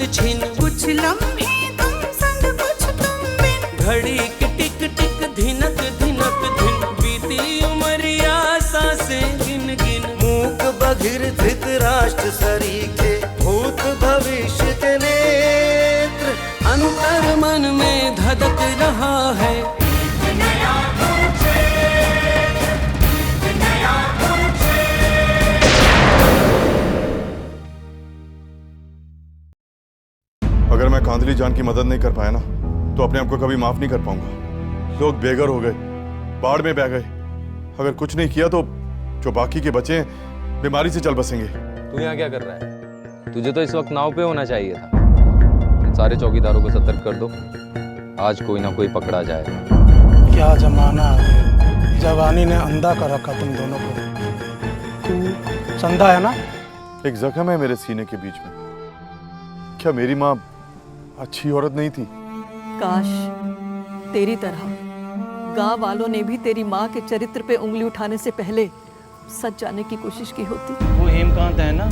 छिन, कुछ लम्हे तुम संग कुछ तुम बिन, घड़ी की टिक टिक धिनक धिनक धिन, बीती उमरिया सांसें गिन गिन। मूक बधिर धृतराष्ट्र सरीखे, भूत भविष्य के नेत्र, अंतर मन में धधक रहा है। अगर मैं कांधली जान की मदद नहीं कर पाया ना, तो अपने आप को कभी माफ नहीं कर पाऊंगा। लोग बेघर हो गए, बाढ़ में बह गए। अगर कुछ नहीं किया तो जो बाकी के बचे हैं बीमारी से चल बसेंगे। तू यहाँ क्या कर रहा है? तुझे तो इस वक्त नाव पे होना चाहिए था। सारे चौकीदारों को सतर्क कर दो, आज कोई ना कोई पकड़ा जाएगा। क्या जमाना आ गया, जवानी ने अंधा कर रखा तुम दोनों को। तू संधा है ना? एक जख्म है मेरे सीने के बीच में। क्या मेरी माँ अच्छी औरत नहीं थी? काश तेरी तरह गांव वालों ने भी तेरी माँ के चरित्र पे उंगली उठाने से पहले सच जाने की कोशिश की होती। वो हेमकांत है ना,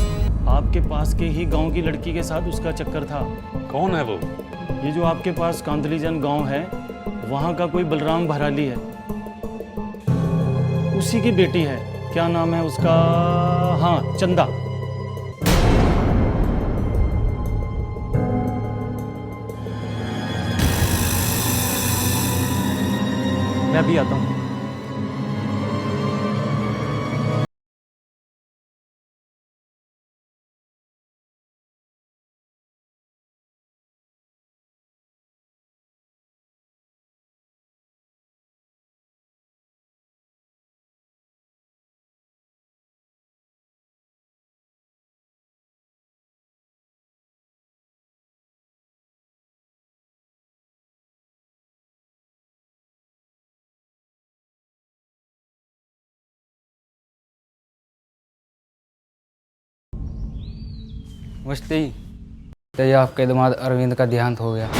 आपके पास के ही गांव की लड़की के साथ उसका चक्कर था। कौन है वो? ये जो आपके पास कांदलीजन गांव है, वहाँ का कोई बलराम भराली है, उसी की बेटी है। क्या नाम है उसका? हाँ, चंदा। मैं भी आता हूँ। नमस्ते। तो आपके दामाद अरविंद का देहांत हो गया।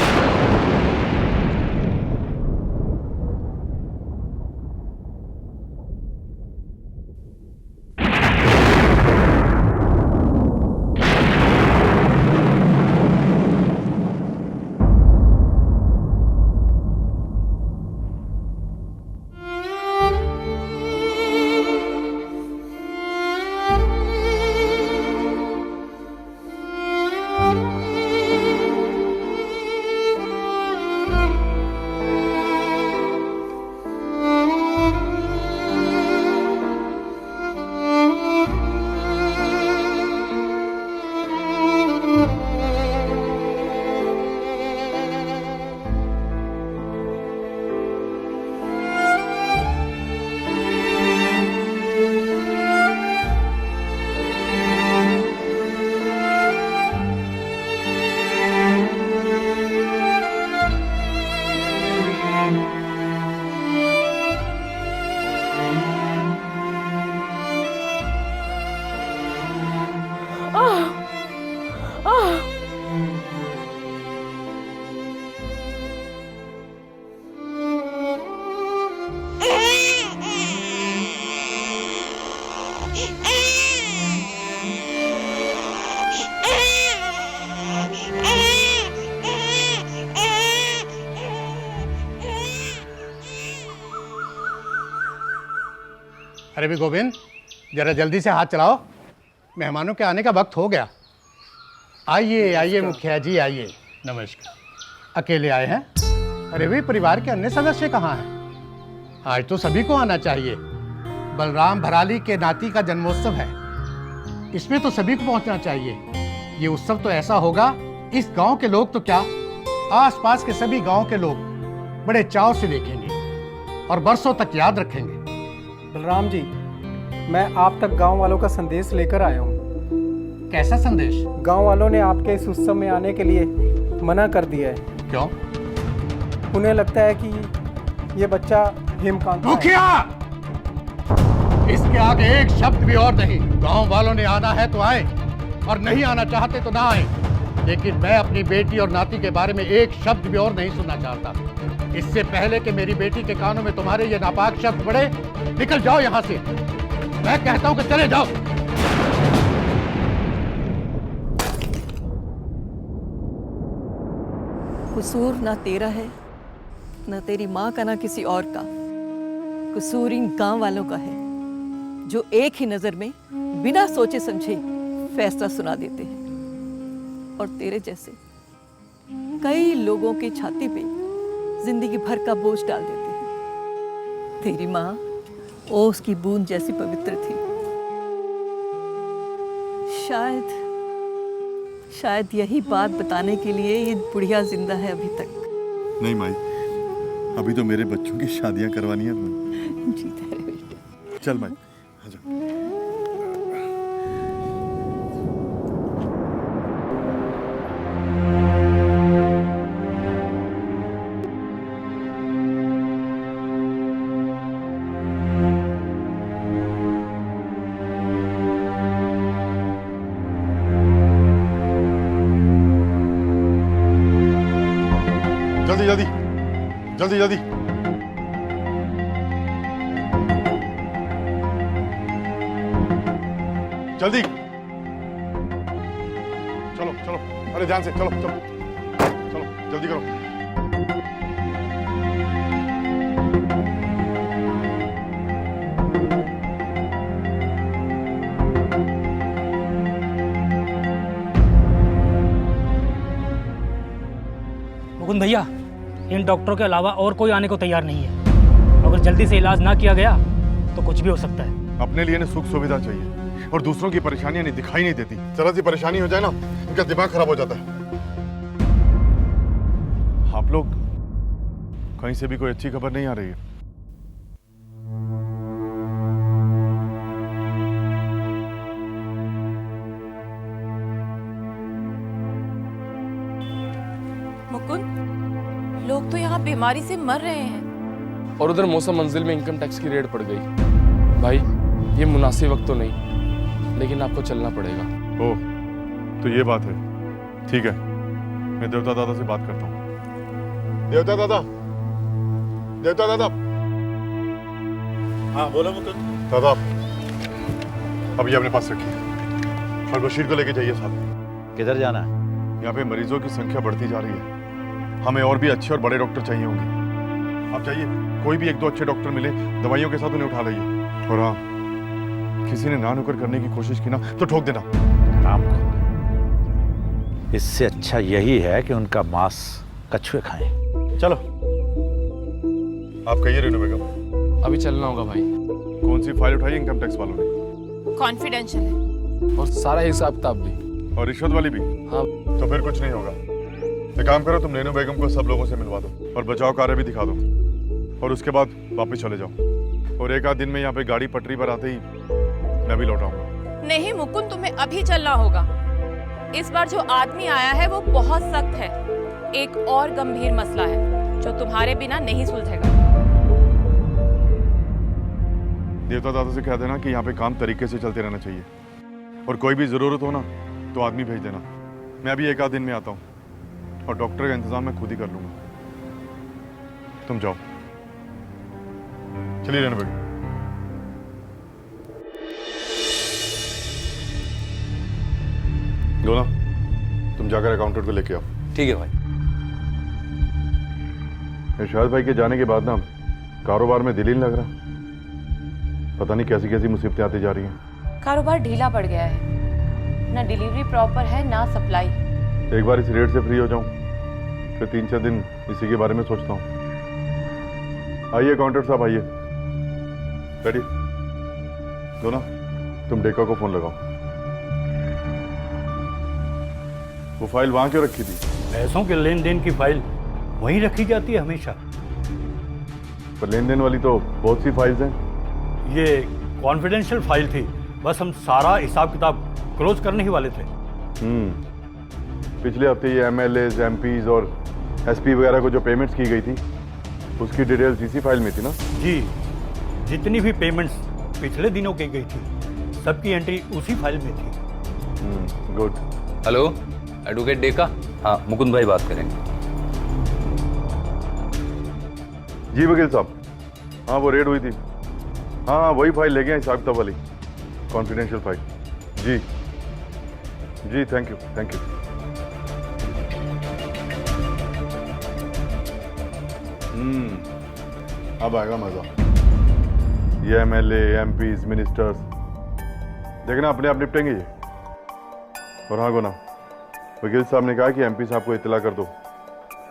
अरे भी गोविंद, जरा जल्दी से हाथ चलाओ, मेहमानों के आने का वक्त हो गया। आइए आइए मुखिया जी, आइए। नमस्कार। अकेले आए हैं? अरे भी परिवार के अन्य सदस्य कहाँ हैं? आज तो सभी को आना चाहिए। बलराम भराली के नाती का जन्मोत्सव है, इसमें तो सभी को पहुंचना चाहिए। ये उत्सव तो ऐसा होगा, इस गांव के लोग तो क्या, आसपास के सभी गांव के लोग बड़े चाव से देखेंगे और बरसों तक याद रखेंगे। बलराम जी, मैं आप तक गांव वालों का संदेश लेकर आया हूँ। कैसा संदेश? गांव वालों ने आपके इस उत्सव में आने के लिए मना कर दिया है। क्यों? उन्हें लगता है कि ये बच्चा हेमकांत है। मुखिया, इसके आगे एक शब्द भी और नहीं। गांव वालों ने आना है तो आए, और नहीं आना चाहते तो ना आए, लेकिन मैं अपनी बेटी और नाती के बारे में एक शब्द भी और नहीं सुनना चाहता। इससे पहले कि मेरी बेटी के कानों में तुम्हारे ये नापाक शब्द पड़े, निकल जाओ यहाँ से। मैं कहता हूँ कि चले जाओ। कसूर ना तेरा है, ना तेरी माँ का, ना किसी और का। कसूर इन गांव वालों का है जो एक ही नजर में बिना सोचे समझे फैसला सुना देते हैं और तेरे जैसे कई लोगों की छाती पे जिंदगी भर का बोझ डाल देते हैं। तेरी माँ ओस की बूंद जैसी पवित्र थी। शायद यही बात बताने के लिए ये बुढ़िया जिंदा है अभी तक। नहीं माई, अभी तो मेरे बच्चों की शादियां करवानी है। जीता रहे बेटे। चल माई, आजा। जल्दी जल्दी जल्दी जल्दी। जल्दी चलो चलो, अरे ध्यान से चलो चलो चलो, जल्दी करो। मुकुंद भैया, इन डॉक्टरों के अलावा और कोई आने को तैयार नहीं है। अगर जल्दी से इलाज ना किया गया तो कुछ भी हो सकता है। अपने लिए ना सुख सुविधा चाहिए और दूसरों की परेशानियां नहीं दिखाई नहीं देती। जरा सी परेशानी हो जाए ना, इनका दिमाग खराब हो जाता है। आप लोग कहीं से भी कोई अच्छी खबर नहीं आ रही है? मुकुंद, लोग तो यहाँ बीमारी से मर रहे हैं। और उधर मौसम मंजिल में इनकम टैक्स की रेड पड़ गई। भाई, ये मुनासिब वक्त तो नहीं, लेकिन आपको चलना पड़ेगा। ओह, तो ये बात है। ठीक है, मैं देवता दादा से बात करता हूँ। देवता दादा, देवता दादा। हाँ बोलो मुकुंद। दादा, अब ये अपने पास रखिए और बशीर को लेके जाइए साथ। किधर जाना है? यहाँ पे मरीजों की संख्या बढ़ती जा रही है, हमें और भी अच्छे और बड़े डॉक्टर चाहिए होंगे। आप जाइए, कोई भी एक दो अच्छे डॉक्टर मिले, दवाइयों के साथ उन्हें उठा लाइए। और हाँ, किसी ने ना नुकर करने की कोशिश की ना तो ठोक देना। काम इससे अच्छा यही है कि उनका मांस कछुए खाएं। चलो। आप कहिए रेनू बेगम। अभी चलना होगा भाई। कौन सी फाइल उठाई इनकम टैक्स वालों ने? कॉन्फिडेंशियल है। और सारा हिसाब किताब भी। और रिश्वत वाली भी? हाँ। तो फिर कुछ नहीं होगा। एक काम करो, तुम रेनू बेगम को सब लोगों से मिलवा दो और बचाव कार्य भी दिखा दो, और उसके बाद वापस चले जाओ। और एक आध दिन में यहाँ पे गाड़ी पटरी पर आते ही मैं भी लौट आऊंगा। नहीं मुकुंद, तुम्हें अभी चलना होगा। इस बार जो आदमी आया है वो बहुत सख्त है। एक और गंभीर मसला है जो तुम्हारे बिना नहीं सुलझेगा। देवता दादा से कह देना कि यहाँ पे काम तरीके से चलते रहना चाहिए, और कोई भी जरूरत हो ना तो आदमी भेज देना। मैं अभी एक आध दिन में आता हूँ और डॉक्टर का इंतजाम मैं खुद ही कर लूंगा। तुम जाओ, चलिए रेनू बेगम। गोला, तुम जाकर अकाउंटेंट को लेके आओ। ठीक है भाई। इरशाद भाई के जाने के बाद ना कारोबार में दिल ही नहीं लग रहा। पता नहीं कैसी कैसी मुसीबतें आती जा रही हैं। कारोबार ढीला पड़ गया है, ना डिलीवरी प्रॉपर है ना सप्लाई। एक बार इस रेट से फ्री हो जाऊं, फिर 3-4 दिन इसी के बारे में सोचता हूँ। आइए अकाउंटेंट साहब, आइए। रेडी? गोला, तुम डेका को फोन लगाओ। वो फाइल वहां क्यों रखी थी? पैसों के लेन देन की फाइल वहीं रखी जाती है हमेशा। पर लेन देन वाली तो बहुत सी फाइल्स हैं। ये कॉन्फिडेंशियल फाइल थी, बस हम सारा हिसाब किताब क्लोज करने ही वाले थे। पिछले हफ्ते ये MLAs, MPs और SP वगैरह को जो पेमेंट्स की गई थी उसकी डिटेल्स इसी फाइल में थी ना? जी, जितनी भी पेमेंट्स पिछले दिनों की गई थी सबकी एंट्री उसी फाइल में थी। गुड। Hello, advocate Deka? हाँ, मुकुंद भाई बात करेंगे। जी वकील साहब, हाँ वो रेड हुई थी। हाँ वही फाइल ले गए, हिसाब किताब वाली कॉन्फिडेंशियल फाइल। जी जी, थैंक यू थैंक यू। अब आएगा मजा। ये एमएलए, एमपीज, मिनिस्टर्स देखना अपने आप निपटेंगे ये। और हाँ गुना, वकील साहब ने कहा कि एमपी साहब को इत्तला कर दो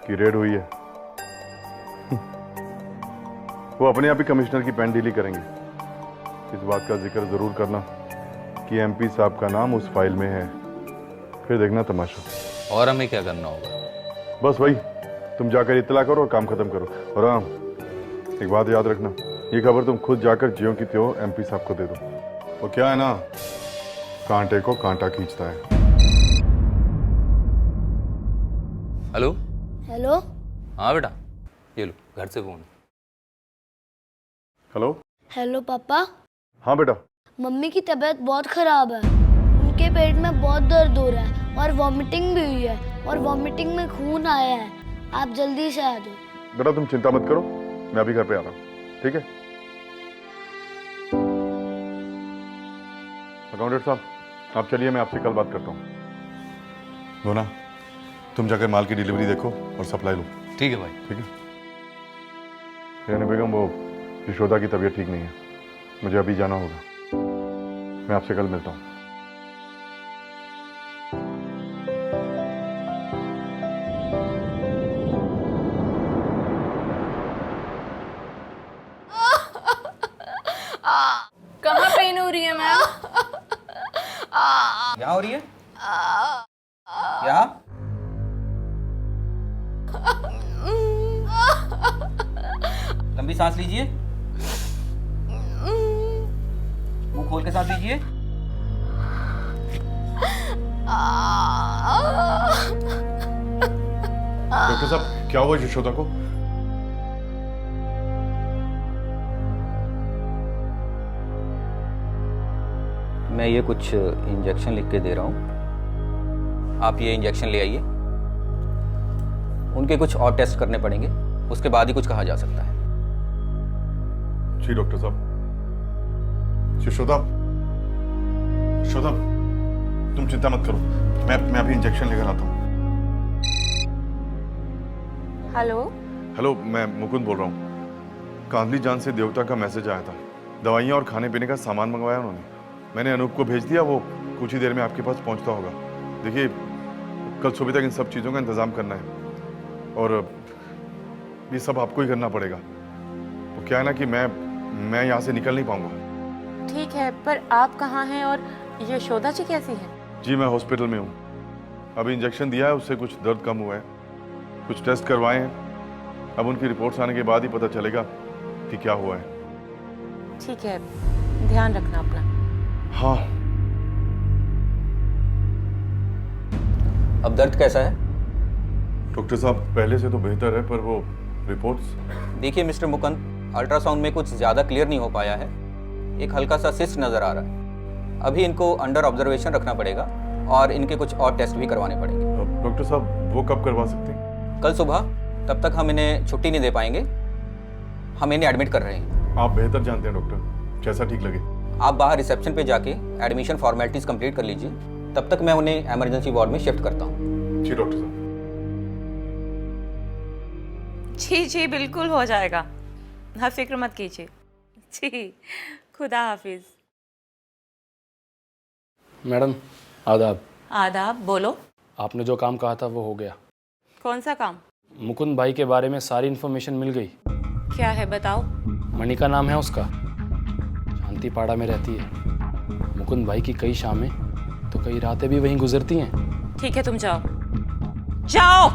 कि रेड हुई है। वो अपने आप ही कमिश्नर की पेन डीली करेंगे। इस बात का जिक्र जरूर करना कि एमपी साहब का नाम उस फाइल में है, फिर देखना तमाशा। और हमें क्या करना होगा? बस वही, तुम जाकर इत्तला करो और काम खत्म करो। और हाँ, एक बात याद रखना, ये खबर तुम खुद जाकर ज्यों की त्यों एमपी साहब को दे दो। वो क्या है ना, कांटे को कांटा खींचता है। हेलो। हेलो। हाँ बेटा, ये लो घर से फोन। हेलो। हेलो पापा। हाँ बेटा। मम्मी की तबीयत बहुत खराब है, उनके पेट में बहुत दर्द हो रहा है और वॉमिटिंग भी हुई है और वॉमिटिंग में खून आया है। आप जल्दी से आ जाओ। बेटा तुम चिंता मत करो, मैं अभी घर पे आ रहा हूँ, ठीक है? अकाउंटेंट साहब आप चलिए, मैं आपसे कल बात करता हूँ। गोना, तुम जाकर माल की डिलीवरी देखो और सप्लाई लो। ठीक है भाई। ठीक है। यानी बेगम, वो यशोदा की तबीयत ठीक नहीं है, मुझे अभी जाना होगा। मैं आपसे कल मिलता हूँ। कहाँ पेन हो रही है मैम? यहाँ हो रही है? यहाँ? लंबी सांस लीजिए, मुंह खोल के सांस लीजिए। डॉक्टर साहब क्या हुआ यशोदा को? मैं ये कुछ इंजेक्शन लिख के दे रहा हूँ, आप ये इंजेक्शन ले आइए। उनके कुछ और टेस्ट करने पड़ेंगे, उसके बाद ही कुछ कहा जा सकता है। जी डॉक्टर साहब। यशोदा, यशोदा तुम चिंता मत करो, मैं अभी इंजेक्शन लेकर आता हूँ। हेलो। हेलो, मैं मुकुंद बोल रहा हूँ। कांदली जान से देवता का मैसेज आया था, दवाइयाँ और खाने पीने का सामान मंगवाया उन्होंने। मैंने अनूप को भेज दिया, वो कुछ ही देर में आपके पास पहुंचता होगा। देखिए कल सुबह तक इन सब चीज़ों का इंतज़ाम करना है और ये सब आपको ही करना पड़ेगा। तो क्या है ना कि मैं यहाँ से निकल नहीं पाऊंगा। ठीक है, पर आप कहाँ हैं और यशोदा जी कैसी हैं? जी मैं हॉस्पिटल में हूँ, अभी इंजेक्शन दिया है, उससे कुछ दर्द कम हुआ है, कुछ टेस्ट करवाए हैं। अब उनकी रिपोर्ट्स आने के बाद ही पता चलेगा कि क्या हुआ है। ठीक है, ध्यान रखना अपना। हाँ। अब दर्द कैसा है? डॉक्टर साहब पहले से तो बेहतर है, पर वो रिपोर्ट्स। देखिए मिस्टर मुकुंद, अल्ट्रासाउंड में कुछ ज़्यादा क्लियर नहीं हो पाया है, एक हल्का सा सिस्ट नज़र आ रहा है। अभी इनको अंडर ऑब्जर्वेशन रखना पड़ेगा और इनके कुछ और टेस्ट भी करवाने पड़ेंगे। डॉक्टर साहब वो कब करवा सकते हैं? कल सुबह, तब तक हम इन्हें छुट्टी नहीं दे पाएंगे, हम इन्हें एडमिट कर रहे हैं। आप बेहतर जानते हैं डॉक्टर, जैसा ठीक लगे। आप बाहर रिसेप्शन पे जाके एडमिशन फॉर्मेलिटीज़ कंप्लीट कर लीजिए, तब तक मैं उन्हें इमरजेंसी वार्ड में शिफ्ट करता हूँ। जी डॉक्टर साहब। जी जी बिल्कुल हो जाएगा, हाँ फिक्र मत कीजिए। जी खुदा हाफिज। मैडम आदाब। आदाब, बोलो। आपने जो काम कहा था वो हो गया। कौन सा काम? मुकुंद भाई के बारे में सारी इन्फॉर्मेशन मिल गई। क्या है बताओ। मणिका नाम है उसका, शांतिपाड़ा में रहती है। मुकुंद भाई की कई शामें तो कई रातें भी वहीं गुजरती हैं। ठीक है तुम जाओ, जाओ।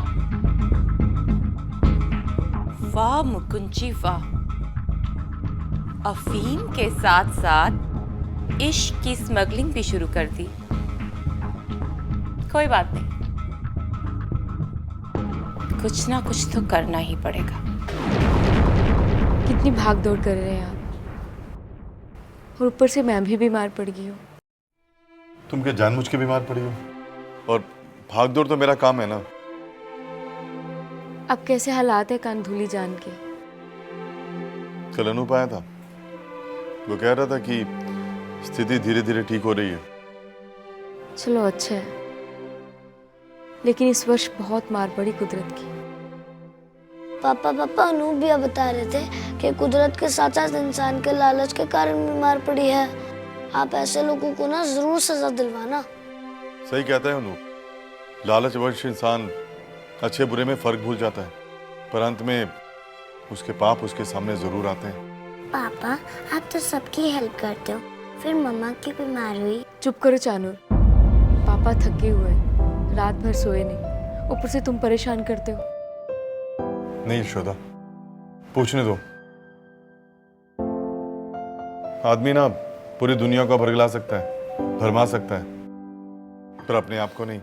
वाह मुकुंद जी वाह, अफीम के साथ साथ इश्क की स्मगलिंग भी शुरू कर दी। कोई बात नहीं, कुछ ना कुछ तो करना ही पड़ेगा। कितनी भाग दौड़ कर रहे हैं आप, और ऊपर से मैं भी बीमार पड़ गई हूँ। तुम क्या जानबूझ के बीमार पड़ी हो? और भाग दौड़ तो मेरा काम है ना। अब कैसे हालात है कांधुली जान के? कल अनूप आया था, वो कह रहा था कि स्थिति धीरे धीरे ठीक हो रही है। चलो अच्छा है, लेकिन इस वर्ष बहुत मार पड़ी कुदरत की। पापा अनूप भैया बता रहे थे कि कुदरत के साथ साथ इंसान के लालच के कारण बीमार पड़ी है। आप ऐसे लोगों को ना जरूर सजा दिलवाना। सही कहता है अनूप, लालचवश इंसान अच्छे बुरे में फर्क भूल जाता है, पर अंत में उसके पाप उसके सामने जरूर आते हैं। पापा आप तो सबकी हेल्प करते हो, फिर मम्मा की बीमार हुई। चुप करो चानूर, पापा थके हुए हैं, रात भर सोए नहीं, ऊपर से तुम परेशान करते हो। नहीं यशोदा, पूछने दो। आदमी ना पूरी दुनिया को भरगला सकता है, भरमा सकता है, पर अपने आप को नहीं।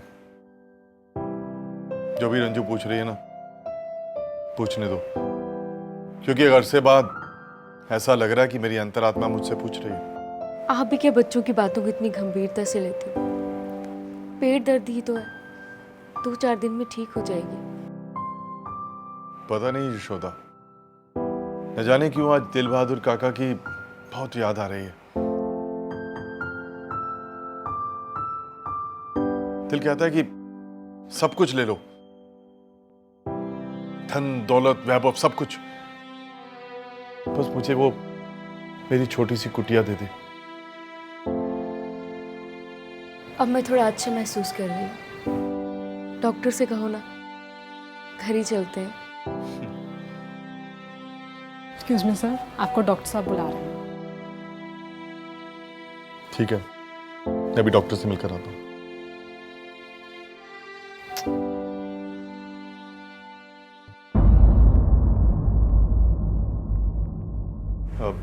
जो भी रंजू पूछ रही है ना, पूछने दो, क्योंकि एक अरसे बाद ऐसा लग रहा है कि मेरी अंतरात्मा मुझसे पूछ रही है। आप भी क्या बच्चों की बातों को इतनी गंभीरता से लेते हो? पेट दर्द ही तो है, 2-4 दिन में ठीक हो जाएगी। पता नहीं यशोदा, न जाने क्यों आज दिल बहादुर काका की बहुत याद आ रही है। दिल कहता है कि सब कुछ ले लो, धन दौलत वैभव सब कुछ, बस मुझे वो मेरी छोटी सी कुटिया दे दे। अब मैं थोड़ा अच्छा महसूस कर रही हूँ। डॉक्टर से कहो ना, घर ही चलते हैं। एक्सक्यूज मी सर, आपको डॉक्टर साहब बुला रहे हैं। ठीक है, मैं अभी डॉक्टर से मिलकर आता हूँ।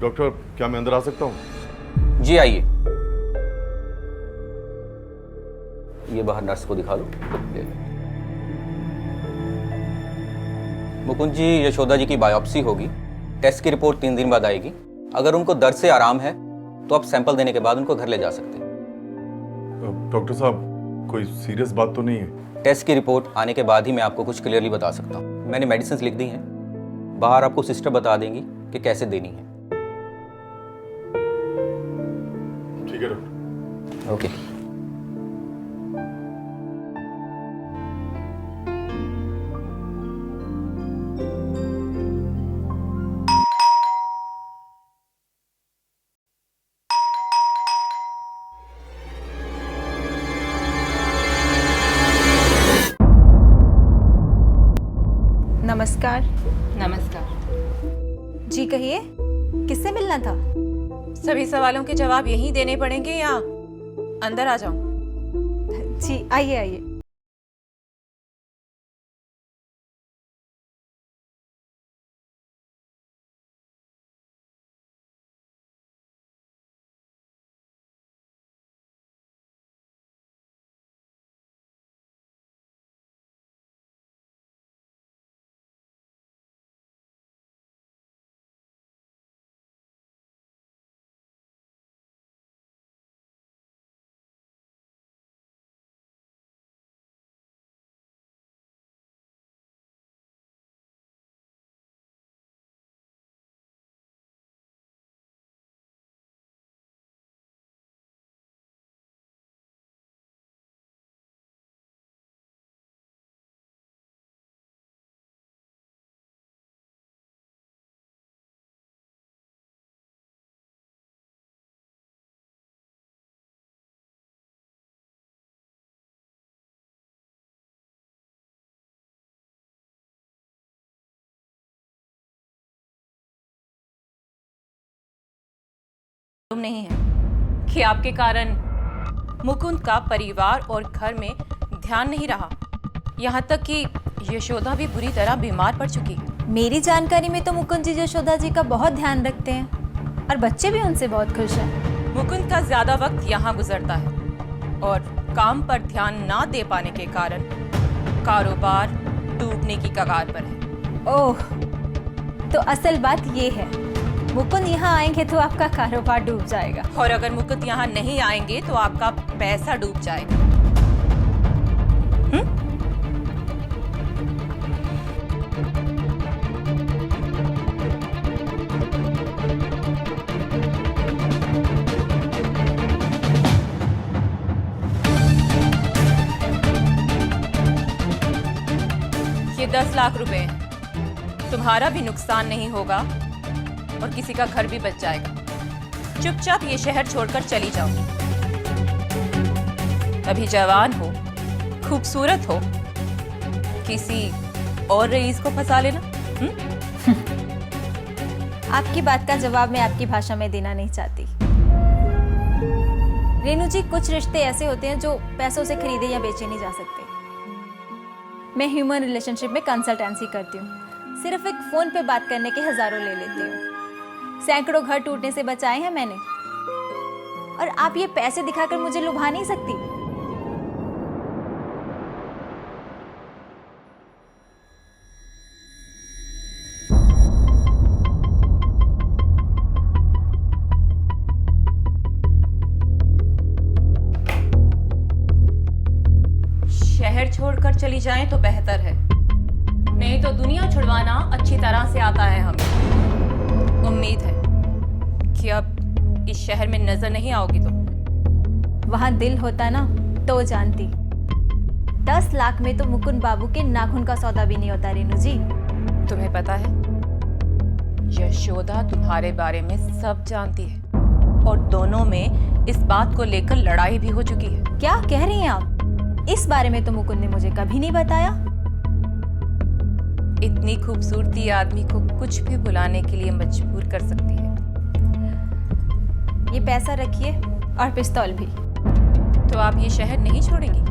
डॉक्टर, क्या मैं अंदर आ सकता हूँ? जी आइए। ये बाहर नर्स को दिखा लो। ले लो। मुकुंद जी, यशोदा जी की बायोप्सी होगी, टेस्ट की रिपोर्ट 3 दिन बाद आएगी। अगर उनको दर्द से आराम है तो आप सैंपल देने के बाद उनको घर ले जा सकते हैं। डॉक्टर साहब, कोई सीरियस बात तो नहीं है? टेस्ट की रिपोर्ट आने के बाद ही मैं आपको कुछ क्लियरली बता सकता हूँ। मैंने मेडिसिन लिख दी हैं, बाहर आपको सिस्टर बता देंगी कि कैसे देनी है। ठीक है डॉक्टर। ओके। नमस्कार। नमस्कार। जी कहिए, किससे मिलना था? सभी सवालों के जवाब यहीं देने पड़ेंगे या अंदर आ जाऊं? जी आइए आइए। नहीं है कि आपके कारण मुकुंद का परिवार और घर में ध्यान नहीं रहा, यहाँ तक कि यशोदा भी बुरी तरह बीमार पड़ चुकी है। मेरी जानकारी में तो मुकुंद जी यशोदा जी का बहुत ध्यान रखते हैं और बच्चे भी उनसे बहुत खुश हैं। मुकुंद का ज्यादा वक्त यहाँ गुजरता है और काम पर ध्यान ना दे पाने के कारण कारोबार डूबने की कगार पर है। ओह, तो असल बात ये है, मुकुंद यहाँ आएंगे तो आपका कारोबार डूब जाएगा। और अगर मुकुंद यहाँ नहीं आएंगे तो आपका पैसा डूब जाएगा। ये 10 लाख रुपए हैं। तुम्हारा भी नुकसान नहीं होगा और किसी का घर भी बच जाएगा। चुपचाप ये शहर छोड़कर चली जाओ। अभी जवान हो, खूबसूरत हो, किसी और रईस को फंसा लेना। आपकी बात का जवाब मैं आपकी भाषा में देना नहीं चाहती। रेनू जी, कुछ रिश्ते ऐसे होते हैं जो पैसों से खरीदे या बेचे नहीं जा सकते। मैं ह्यूमन रिलेशनशिप में कंसल्टेंसी करती हूँ। सिर्फ एक फोन पे बात करने के हजारों ले लेती हूँ। सैकड़ों घर टूटने से बचाए हैं मैंने, और आप ये पैसे दिखाकर मुझे लुभा नहीं सकती। शहर छोड़कर चली जाएं तो बेहतर है, नहीं तो दुनिया छुड़वाना अच्छी तरह से आता है हमें। उम्मीद है कि अब इस शहर में नजर नहीं आओगी तुम। वहां दिल होता ना तो जानती। 10 लाख में तो मुकुंद बाबू के नाखून का सौदा भी नहीं होता रेनू जी। तुम्हें पता है, यशोदा तुम्हारे बारे में सब जानती है, और दोनों में इस बात को लेकर लड़ाई भी हो चुकी है। क्या कह रही हैं आप? इस बारे में तो मुकुंद ने मुझे कभी नहीं बताया। इतनी खूबसूरती आदमी को कुछ भी बुलाने के लिए मजबूर कर सकती है। ये पैसा रखिए और पिस्तौल भी। तो आप ये शहर नहीं छोड़ेंगी?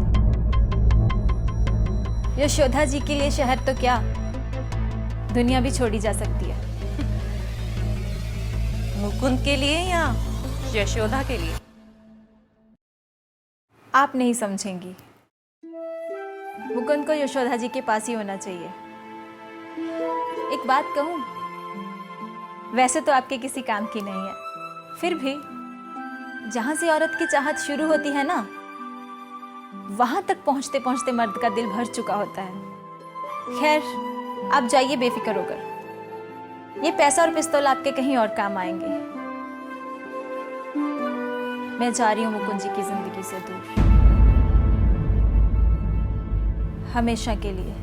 यशोदा जी के लिए शहर तो क्या, दुनिया भी छोड़ी जा सकती है। मुकुंद के लिए या यशोदा के लिए? आप नहीं समझेंगी। मुकुंद को यशोदा जी के पास ही होना चाहिए। एक बात कहूं, वैसे तो आपके किसी काम की नहीं है, फिर भी जहां से औरत की चाहत शुरू होती है ना, वहां तक पहुंचते पहुंचते मर्द का दिल भर चुका होता है। खैर, आप जाइए बेफिक्र होकर। ये पैसा और पिस्तौल आपके कहीं और काम आएंगे। मैं जा रही हूं मुकुंद जी की जिंदगी से दूर, हमेशा के लिए।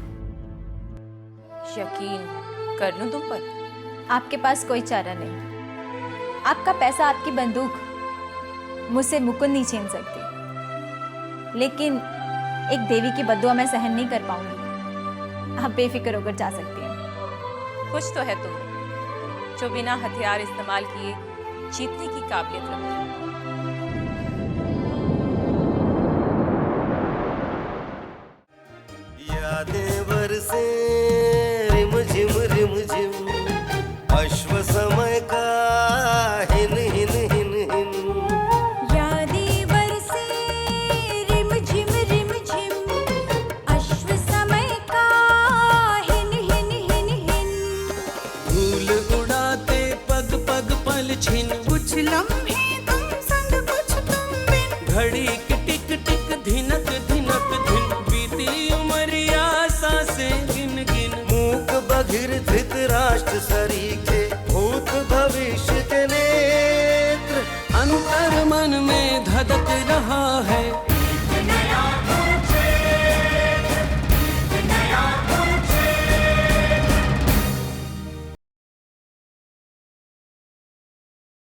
यकीन कर लूं तुम पर? आपके पास कोई चारा नहीं। आपका पैसा, आपकी बंदूक मुझसे मुकुंद नहीं छीन सकती, लेकिन एक देवी की बद्दुआ मैं सहन नहीं कर पाऊंगी। आप बेफिक्र होकर जा सकती हैं। कुछ तो है तुम जो बिना हथियार इस्तेमाल किए जीतने की काबिलियत रखती है। यादें बरसे रिम झिम अश्व समय का हिन हिन हिन हिन। यादें बरसे रिम झिम अश्व समय का हिन हिन हिन हिन। धूल उड़ाते पग पग पल छिन, कुछ लम्हे तुम संग कुछ तुम बिन। घड़ी की टिक टिक धिनक धिनक धिन, बीती उमरिया सांसें गिन गिन। मूक बधिर धृतराष्ट्र सरीखे भूत भविष्य के नेत्र। अंतर मन में धधक रहा है